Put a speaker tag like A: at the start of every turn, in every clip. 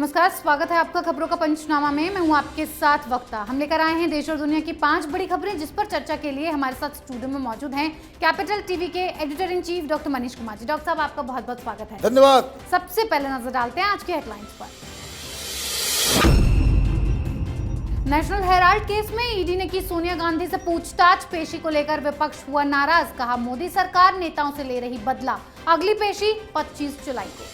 A: नमस्कार, स्वागत है आपका खबरों का पंचनामा में। मैं हूं आपके साथ वक्ता। हम लेकर आए हैं देश और दुनिया की 5 बड़ी खबरें, जिस पर चर्चा के लिए हमारे साथ स्टूडियो में मौजूद हैं कैपिटल टीवी के editor in chief doctor Manish Kumar ji. Doctor साहब, आपका बहुत बहुत स्वागत है।
B: धन्यवाद।
A: सबसे पहले नजर डालते हैं आज की हेडलाइंस पर। नेशनल हेराल्ड केस में ईडी ने की सोनिया गांधी से पूछताछ। पेशी को लेकर विपक्ष हुआ नाराज। कहा, मोदी सरकार नेताओं से ले रही बदला। अगली पेशी 25 जुलाई को।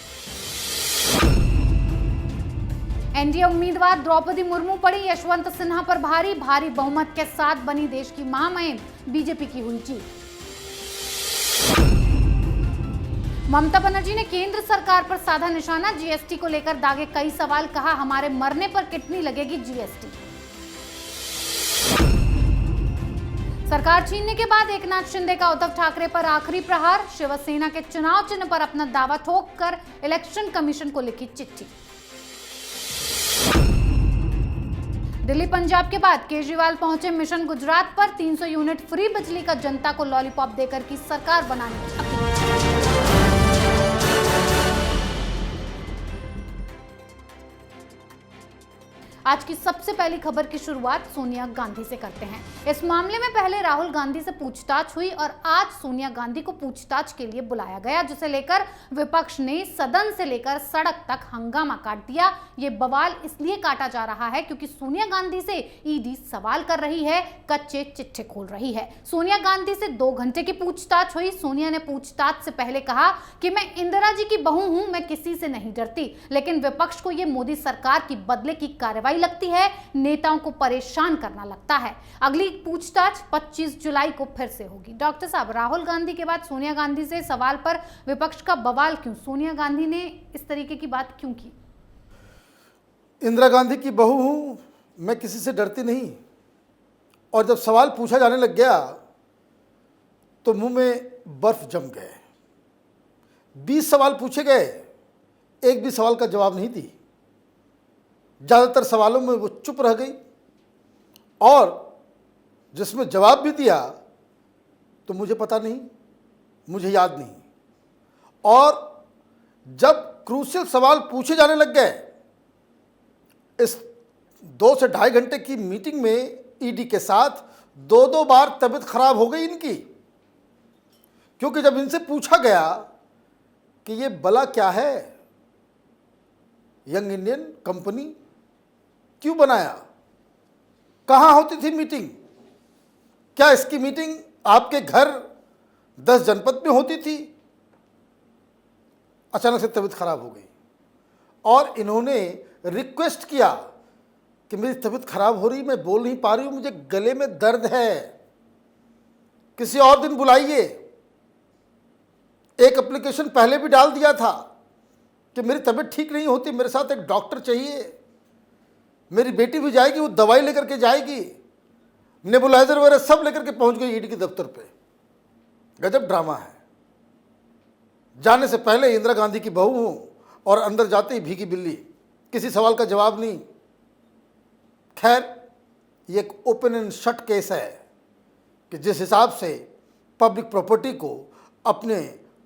A: एनडीए उम्मीदवार द्रौपदी मुर्मू पड़ी यशवंत सिन्हा पर भारी बहुमत के साथ बनी देश की महामहिम। बीजेपी की हुई जीत। ममता बनर्जी ने केंद्र सरकार पर साधा निशाना। जीएसटी को लेकर दागे कई सवाल। कहा, हमारे मरने पर कितनी लगेगी जीएसटी। सरकार छीनने के बाद एकनाथ शिंदे का उद्धव ठाकरे पर आखिरी प्रहार। शिवसेना के चुनाव चिन्ह पर अपना दावा ठोक कर इलेक्शन कमीशन को लिखी चिट्ठी। दिल्ली पंजाब के बाद केजरीवाल पहुंचे मिशन गुजरात पर। 300 यूनिट फ्री बिजली का जनता को लॉलीपॉप देकर की सरकार बनाने की अपील। आज की सबसे पहली खबर की शुरुआत सोनिया गांधी से करते हैं। इस मामले में पहले राहुल गांधी से पूछताछ हुई और आज सोनिया गांधी को पूछताछ के लिए बुलाया गया, जिसे लेकर विपक्ष ने सदन से लेकर सड़क तक हंगामा काट दिया। ये बवाल इसलिए काटा जा रहा है क्योंकि सोनिया गांधी से ईडी सवाल कर रही है, कच्चे चिट्ठे खोल रही है। सोनिया गांधी से 2 घंटे की पूछताछ हुई। सोनिया ने पूछताछ से पहले कहा कि मैं इंदिरा जी की बहू हूं, मैं किसी से नहीं डरती। लेकिन विपक्ष को यह मोदी सरकार की बदले की कार्रवाई लगती है, नेताओं को परेशान करना लगता है। अगली पूछताछ 25 जुलाई को फिर से होगी। डॉक्टर साहब, राहुल गांधी के बाद सोनिया गांधी से सवाल पर विपक्ष का बवाल क्यों? सोनिया गांधी ने इस तरीके की बात क्यों की?
B: इंदिरा गांधी की बहू हूं, मैं किसी से डरती नहीं। और जब सवाल पूछा जाने लग गया तो मुंह में बर्फ जम गए। 20 सवाल पूछे गए, एक भी सवाल का जवाब नहीं दी। ज़्यादातर सवालों में वो चुप रह गई और जिसमें जवाब भी दिया तो मुझे पता नहीं, मुझे याद नहीं। और जब क्रूशियल सवाल पूछे जाने लग गए, इस 2 से ढाई घंटे की मीटिंग में ईडी के साथ 2 बार तबीयत खराब हो गई इनकी। क्योंकि जब इनसे पूछा गया कि ये बला क्या है, यंग इंडियन कंपनी क्यों बनाया, कहाँ होती थी मीटिंग, क्या इसकी मीटिंग आपके घर 10 जनपद में होती थी? अचानक से तबीयत खराब हो गई और इन्होंने रिक्वेस्ट किया कि मेरी तबीयत खराब हो रही, मैं बोल नहीं पा रही हूं, मुझे गले में दर्द है, किसी और दिन बुलाइए। एक एप्लीकेशन पहले भी डाल दिया था कि मेरी तबीयत ठीक नहीं होती, मेरे साथ एक डॉक्टर चाहिए, मेरी बेटी भी जाएगी, वो दवाई लेकर के जाएगी। नेबुलाइजर वगैरह सब लेकर के पहुंच गई ईडी के दफ्तर पे। गजब ड्रामा है। जाने से पहले इंदिरा गांधी की बहू हूं और अंदर जाते ही भीगी बिल्ली, किसी सवाल का जवाब नहीं। खैर, ये एक ओपन एंड शट केस है कि जिस हिसाब से पब्लिक प्रॉपर्टी को अपने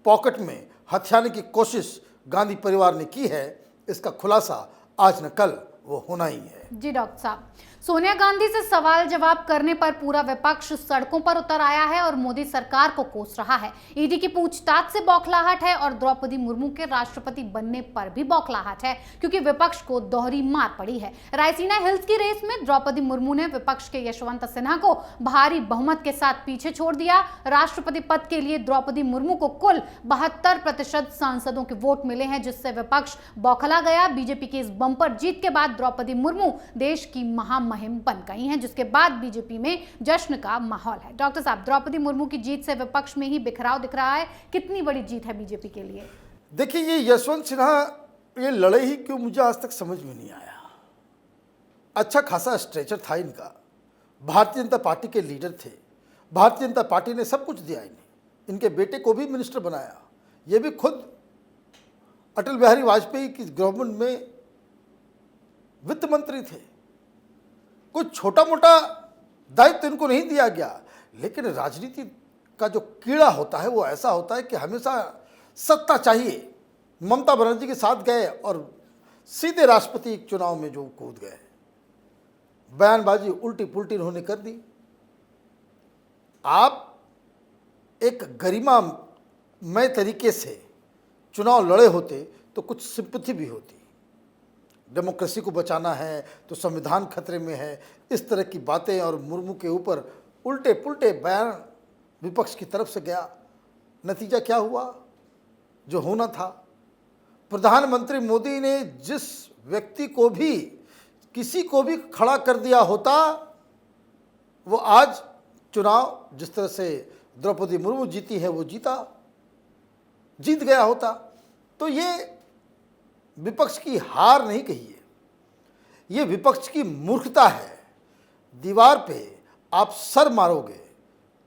B: पॉकेट में हथियाने की कोशिश गांधी परिवार ने की है, इसका खुलासा आज न कल वो होना ही है।
A: जी डॉक्टर साहब, सोनिया गांधी से सवाल जवाब करने पर पूरा विपक्ष सड़कों पर उतर आया है और मोदी सरकार को कोस रहा है। ईडी की पूछताछ से बौखलाहट है और द्रौपदी मुर्मू के राष्ट्रपति बनने पर भी बौखलाहट है, क्योंकि विपक्ष को दोहरी मार पड़ी है। रायसीना हिल्स की रेस में द्रौपदी मुर्मू ने विपक्ष के यशवंत सिन्हा को भारी बहुमत के साथ पीछे छोड़ दिया। राष्ट्रपति पद के लिए द्रौपदी मुर्मू को कुल 72% सांसदों के वोट मिले हैं, जिससे विपक्ष बौखला गया। बीजेपी की इस बंपर जीत के बाद द्रौपदी मुर्मू देश की महामहिम बन गई हैं, जिसके बाद बीजेपी में जश्न का माहौल है। डॉक्टर साहब, द्रौपदी मुर्मू की जीत से विपक्ष में ही बिखराव दिख रहा है। कितनी बड़ी जीत है बीजेपी के लिए?
B: देखिए, ये यशवंत सिन्हा ये लड़े ही क्यों, मुझे आज तक समझ में नहीं आया। अच्छा खासा स्ट्रेचर था इनका, भारतीय जनता पार्टी के लीडर थे, भारतीय जनता पार्टी ने सब कुछ दिया इन्हें, इनके बेटे को भी मिनिस्टर बनाया। ये भी खुद अटल बिहारी वाजपेयी की गवर्नमेंट में वित्त मंत्री थे। कुछ छोटा मोटा दायित्व इनको नहीं दिया गया, लेकिन राजनीति का जो कीड़ा होता है वो ऐसा होता है कि हमेशा सत्ता चाहिए। ममता बनर्जी के साथ गए और सीधे राष्ट्रपति चुनाव में जो कूद गए, बयानबाजी उल्टी पुल्टी उन्होंने कर दी। आप एक गरिमामय तरीके से चुनाव लड़े होते तो कुछ सिंपैथी भी होती। डेमोक्रेसी को बचाना है तो संविधान खतरे में है, इस तरह की बातें और मुर्मू के ऊपर उल्टे पुल्टे बयान विपक्ष की तरफ से गया। नतीजा क्या हुआ? जो होना था। प्रधानमंत्री मोदी ने जिस व्यक्ति को भी, किसी को भी खड़ा कर दिया होता, वो आज चुनाव जिस तरह से द्रौपदी मुर्मू जीती है वो जीत गया होता। तो ये विपक्ष की हार नहीं कहिए, ये विपक्ष की मूर्खता है। दीवार पे आप सर मारोगे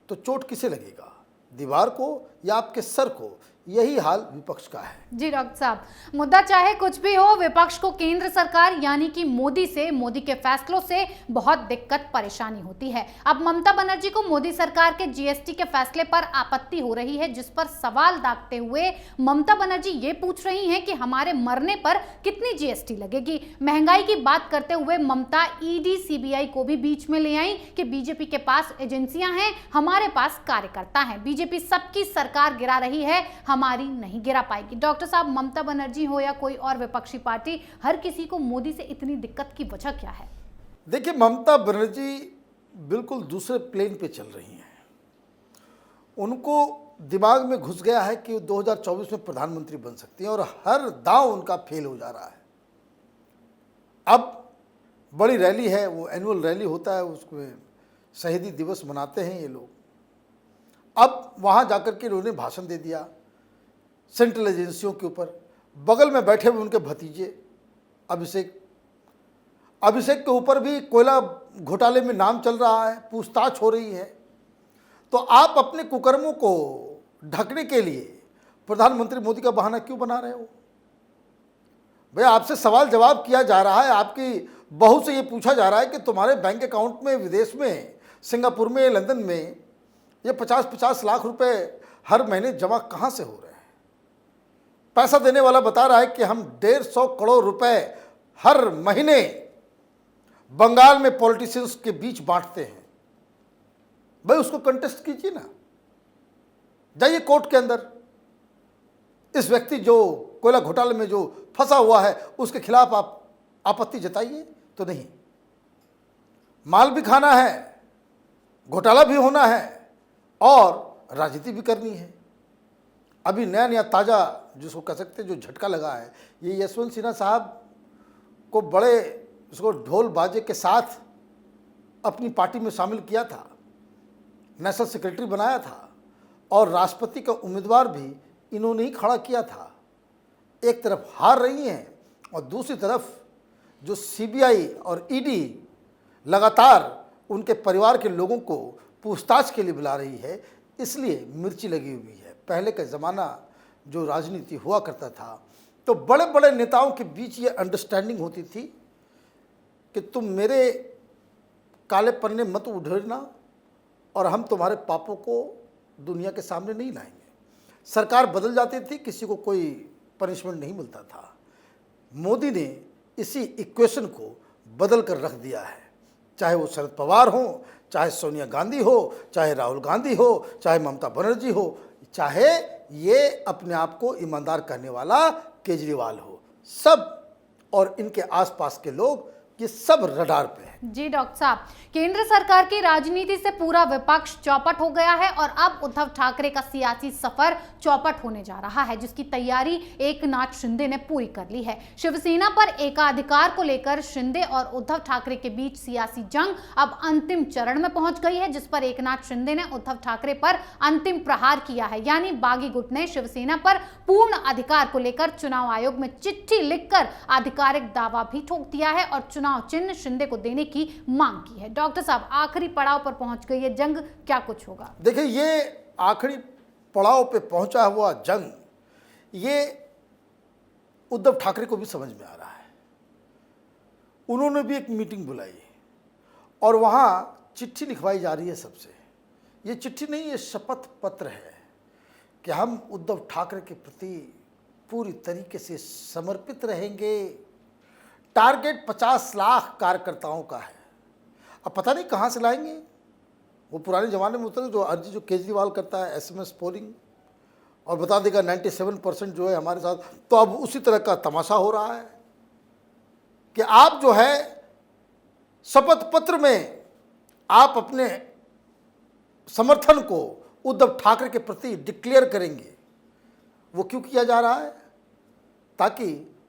B: तो चोट किसे लगेगा, दीवार को या आपके सर को? यही हाल विपक्ष का है।
A: जी डॉक्टर साहब, मुद्दा चाहे कुछ भी हो, विपक्ष को केंद्र सरकार यानी कि मोदी के फैसलों से बहुत दिक्कत परेशानी होती है। अब ममता बनर्जी को मोदी सरकार के जीएसटी के फैसले पर आपत्ति हो रही है, जिस पर सवाल दागते हुए ममता बनर्जी ये पूछ रही हैं कि हमारे मरने पर कितनी जीएसटी लगेगी। महंगाई की बात करते हुए ममता ईडी सीबीआई को भी बीच में ले आई कि बीजेपी के पास एजेंसियां हैं, हमारे पास कार्यकर्ता हैं, बीजेपी सबकी सरकार गिरा रही है, हमारी नहीं गिरा पाएगी। डॉक्टर साहब, ममता बनर्जी हो या कोई और विपक्षी पार्टी, हर किसी को मोदी से इतनी दिक्कत की वजह क्या है?
B: देखिए, ममता बनर्जी बिल्कुल दूसरे प्लेन पे चल रही हैं। उनको दिमाग में घुस गया है कि 2024 में प्रधानमंत्री बन सकती हैं और हर दांव उनका फेल हो जा रहा है। अब बड़ी रैली है, वो एनुअल रैली होता है, उसको शहीदी दिवस मनाते हैं ये लोग। अब वहाँ जाकर के उन्होंने भाषण दे दिया सेंट्रल एजेंसियों के ऊपर। बगल में बैठे हुए उनके भतीजे अभिषेक के ऊपर भी कोयला घोटाले में नाम चल रहा है, पूछताछ हो रही है। तो आप अपने कुकर्मों को ढकने के लिए प्रधानमंत्री मोदी का बहाना क्यों बना रहे हो? भैया, आपसे सवाल जवाब किया जा रहा है, आपकी बहू से ये पूछा जा रहा है कि तुम्हारे बैंक अकाउंट में विदेश में, सिंगापुर में, लंदन में ये 50-50 लाख रुपए हर महीने जमा कहाँ से हो रहे हैं? पैसा देने वाला बता रहा है कि हम 150 करोड़ रुपए हर महीने बंगाल में पॉलिटिशियंस के बीच बांटते हैं। भाई, उसको कंटेस्ट कीजिए ना, जाइए कोर्ट के अंदर। इस व्यक्ति जो कोयला घोटाले में जो फंसा हुआ है उसके खिलाफ आप आपत्ति जताइए। तो नहीं, माल भी खाना है, घोटाला भी होना है और राजनीति भी करनी है। अभी नया ताज़ा जिसको कह सकते हैं जो झटका लगा है, ये यशवंत सिन्हा साहब को बड़े उसको ढोल बाजे के साथ अपनी पार्टी में शामिल किया था, नेशनल सेक्रेटरी बनाया था और राष्ट्रपति का उम्मीदवार भी इन्होंने ही खड़ा किया था। एक तरफ हार रही हैं और दूसरी तरफ जो सीबीआई और ईडी लगातार उनके परिवार के लोगों को पूछताछ के लिए बुला रही है, इसलिए मिर्ची लगी हुई है। पहले का ज़माना जो राजनीति हुआ करता था तो बड़े बड़े नेताओं के बीच ये अंडरस्टैंडिंग होती थी कि तुम मेरे काले पन्ने मत उधेड़ना और हम तुम्हारे पापों को दुनिया के सामने नहीं लाएंगे। सरकार बदल जाती थी, किसी को कोई पनिशमेंट नहीं मिलता था। मोदी ने इसी इक्वेशन को बदल कर रख दिया है। चाहे वो शरद पवार हो, चाहे सोनिया गांधी हो, चाहे राहुल गांधी हो, चाहे ममता बनर्जी हो, चाहे ये अपने आप को ईमानदार कहने वाला केजरीवाल हो, सब और इनके आसपास के लोग, ये सब रडार पे है।
A: जी डॉक्टर साहब, केंद्र सरकार की राजनीति से पूरा विपक्ष चौपट हो गया है और अब उद्धव ठाकरे का सियासी सफर चौपट होने जा रहा है, जिसकी तैयारी एकनाथ शिंदे ने पूरी कर ली है। शिवसेना पर एकाधिकार को लेकर शिंदे और उद्धव ठाकरे के बीच सियासी जंग अब अंतिम चरण में पहुंच गई है, जिस पर एकनाथ शिंदे ने उद्धव ठाकरे पर अंतिम प्रहार किया है। यानी बागी गुट ने शिवसेना पर पूर्ण अधिकार को लेकर चुनाव आयोग में चिट्ठी लिखकर आधिकारिक दावा भी ठोक दिया है और चुनाव चिन्ह शिंदे को देने की मांग की है। डॉक्टर साहब, आखिरी पड़ाव पर पहुंच गई है जंग, क्या कुछ होगा?
B: देखिए, ये आखिरी पड़ाव पे पहुंचा हुआ जंग, ये उद्धव ठाकरे को भी समझ में आ रहा है। उन्होंने भी एक मीटिंग बुलाई और वहां चिट्ठी लिखवाई जा रही है सबसे। ये चिट्ठी नहीं, ये शपथ पत्र है कि हम उद्धव ठाकरे के प्रति पूरी तरीके से समर्पित रहेंगे, टारगेट 50 लाख कार्यकर्ताओं का है। अब पता नहीं कहाँ से लाएंगे। वो पुराने ज़माने में होता है जो अर्जी जो केजरीवाल करता है SMS पोलिंग और बता देगा 97% जो है हमारे साथ, तो अब उसी तरह का तमाशा हो रहा है कि आप जो है शपथ पत्र में आप अपने समर्थन को उद्धव ठाकरे के प्रति डिक्लेयर करेंगे। वो क्यों किया जा रहा है? ताकि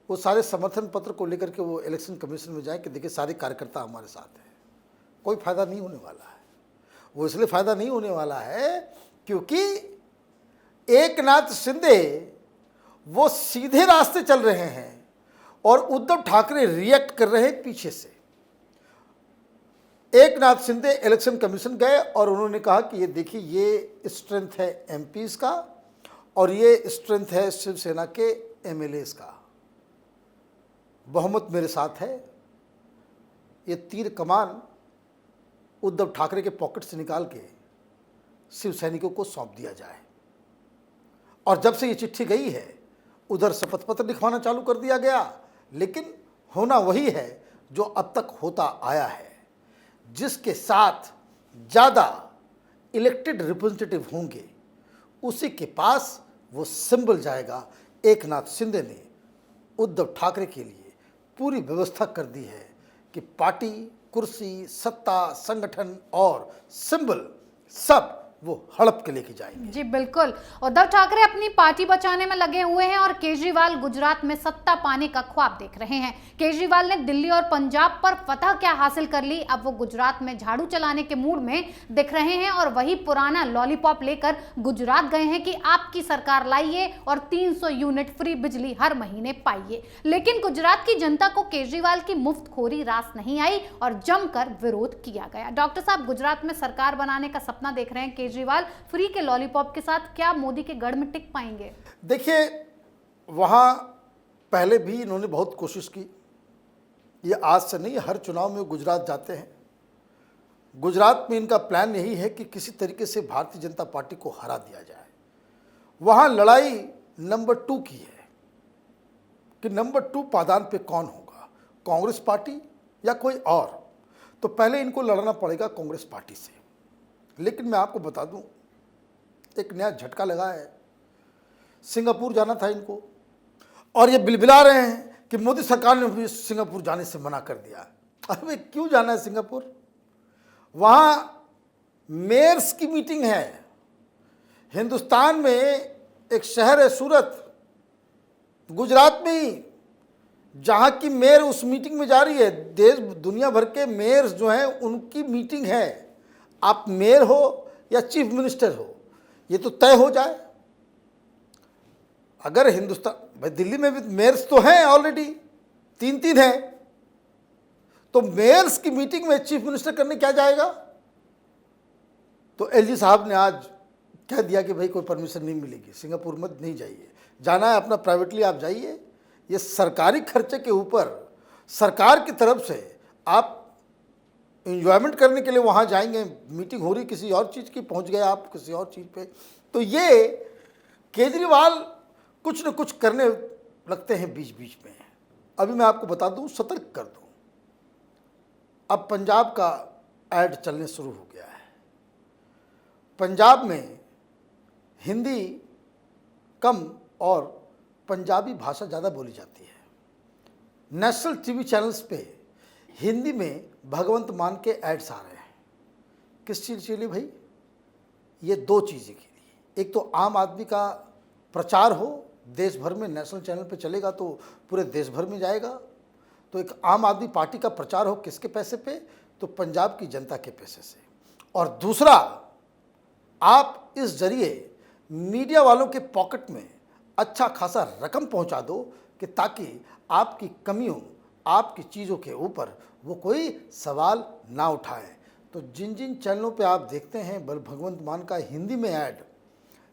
B: वो सारे समर्थन पत्र को लेकर के वो इलेक्शन कमीशन में जाए कि देखिए सारे कार्यकर्ता हमारे साथ हैं। कोई फायदा नहीं होने वाला है। वो इसलिए फायदा नहीं होने वाला है क्योंकि एकनाथ शिंदे वो सीधे रास्ते चल रहे हैं और उद्धव ठाकरे रिएक्ट कर रहे हैं पीछे से। एकनाथ शिंदे इलेक्शन कमीशन गए और उन्होंने कहा कि ये देखिए ये स्ट्रेंथ है MPs का और ये स्ट्रेंथ है शिवसेना के MLAs का, बहुमत मेरे साथ है। ये तीर कमान उद्धव ठाकरे के पॉकेट से निकाल के शिव सैनिकों को सौंप दिया जाए। और जब से ये चिट्ठी गई है उधर शपथ पत्र लिखवाना चालू कर दिया गया, लेकिन होना वही है जो अब तक होता आया है। जिसके साथ ज़्यादा इलेक्टेड रिप्रेजेंटेटिव होंगे उसी के पास वो सिंबल जाएगा। एकनाथ शिंदे ने उद्धव ठाकरे के लिए पूरी व्यवस्था कर दी है कि पार्टी, कुर्सी, सत्ता, संगठन और सिंबल सब वो हड़प के लेके जाएंगे।
A: जी बिल्कुल, उद्धव ठाकरे अपनी पार्टी बचाने में लगे हुए हैं और केजरीवाल गुजरात में सत्ता पाने का ख्वाब देख रहे हैं। केजरीवाल ने दिल्ली और पंजाब पर फतह क्या हासिल कर ली, अब वो गुजरात में झाड़ू चलाने के मूड में दिख रहे हैं और वही पुराना लॉलीपॉप लेकर गुजरात गए हैं कि आपकी सरकार लाइए और 300 यूनिट फ्री बिजली हर महीने पाइए। लेकिन गुजरात की जनता को केजरीवाल की मुफ्तखोरी रास नहीं आई और जमकर विरोध किया गया। डॉक्टर साहब, गुजरात में सरकार बनाने का सपना देख रहे हैं केजरीवाल, फ्री के लॉलीपॉप के साथ क्या मोदी के गढ़ में टिक पाएंगे?
B: देखिए, वहाँ पहले भी इन्होंने बहुत कोशिश की। ये आज से नहीं, हर चुनाव में गुजरात जाते हैं। गुजरात में इनका प्लान यही है कि किसी तरीके से भारतीय जनता पार्टी को हरा दिया जाए। वहाँ लड़ाई नंबर 2 की है कि नंबर 2 पायदान पे कौन होगा, कांग्रेस पार्टी या कोई और। तो पहले इनको लड़ना पड़ेगा कांग्रेस पार्टी से। लेकिन मैं आपको बता दूं, एक नया झटका लगा है। सिंगापुर जाना था इनको और ये बिलबिला रहे हैं कि मोदी सरकार ने भी सिंगापुर जाने से मना कर दिया। अरे क्यों जाना है सिंगापुर? वहाँ मेयर्स की मीटिंग है। हिंदुस्तान में एक शहर है सूरत, गुजरात में ही, जहाँ की मेयर उस मीटिंग में जा रही है। देश दुनिया भर के मेयर्स जो हैं उनकी मीटिंग है। आप मेयर हो या चीफ मिनिस्टर हो, ये तो तय हो जाए। अगर हिंदुस्तान, भाई दिल्ली में भी मेयर्स तो हैं ऑलरेडी, 3 हैं, तो मेयर्स की मीटिंग में चीफ मिनिस्टर करने क्या जाएगा? तो LG साहब ने आज कह दिया कि भाई कोई परमिशन नहीं मिलेगी, सिंगापुर मत नहीं जाइए, जाना है अपना प्राइवेटली आप जाइए। ये सरकारी खर्चे के ऊपर सरकार की तरफ से आप एंजॉयमेंट करने के लिए वहाँ जाएंगे। मीटिंग हो रही किसी और चीज़ की, पहुँच गए आप किसी और चीज़ पे। तो ये केजरीवाल कुछ न कुछ करने लगते हैं बीच बीच में। अभी मैं आपको बता दूं, सतर्क कर दूं, अब पंजाब का ऐड चलने शुरू हो गया है। पंजाब में हिंदी कम और पंजाबी भाषा ज़्यादा बोली जाती है। नेशनल टीवी चैनल्स पे हिंदी में भगवंत मान के एड्स आ रहे हैं। किस चीज़ के लिए भाई? ये 2 चीज़ें के लिए। एक तो आम आदमी का प्रचार हो देश भर में, नेशनल चैनल पे चलेगा तो पूरे देश भर में जाएगा। तो एक आम आदमी पार्टी का प्रचार हो, किसके पैसे पे? तो पंजाब की जनता के पैसे से। और दूसरा, आप इस जरिए मीडिया वालों के पॉकेट में अच्छा खासा रकम पहुंचा दो कि ताकि आपकी कमियों, आपकी चीज़ों के ऊपर वो कोई सवाल ना उठाए। तो जिन जिन चैनलों पे आप देखते हैं भगवंत मान का हिंदी में ऐड,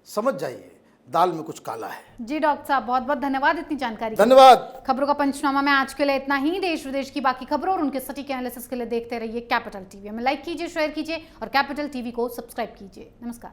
B: समझ जाइए दाल में कुछ काला है।
A: जी डॉक्टर साहब, बहुत बहुत धन्यवाद इतनी जानकारी।
B: धन्यवाद।
A: खबरों का पंचनामा में आज के लिए इतना ही। देश विदेश की बाकी खबरों और उनके सटीक एनालिसिस के लिए देखते रहिए कैपिटल टीवी। हमें लाइक कीजिए, शेयर कीजिए और कैपिटल टीवी को सब्सक्राइब कीजिए। नमस्कार।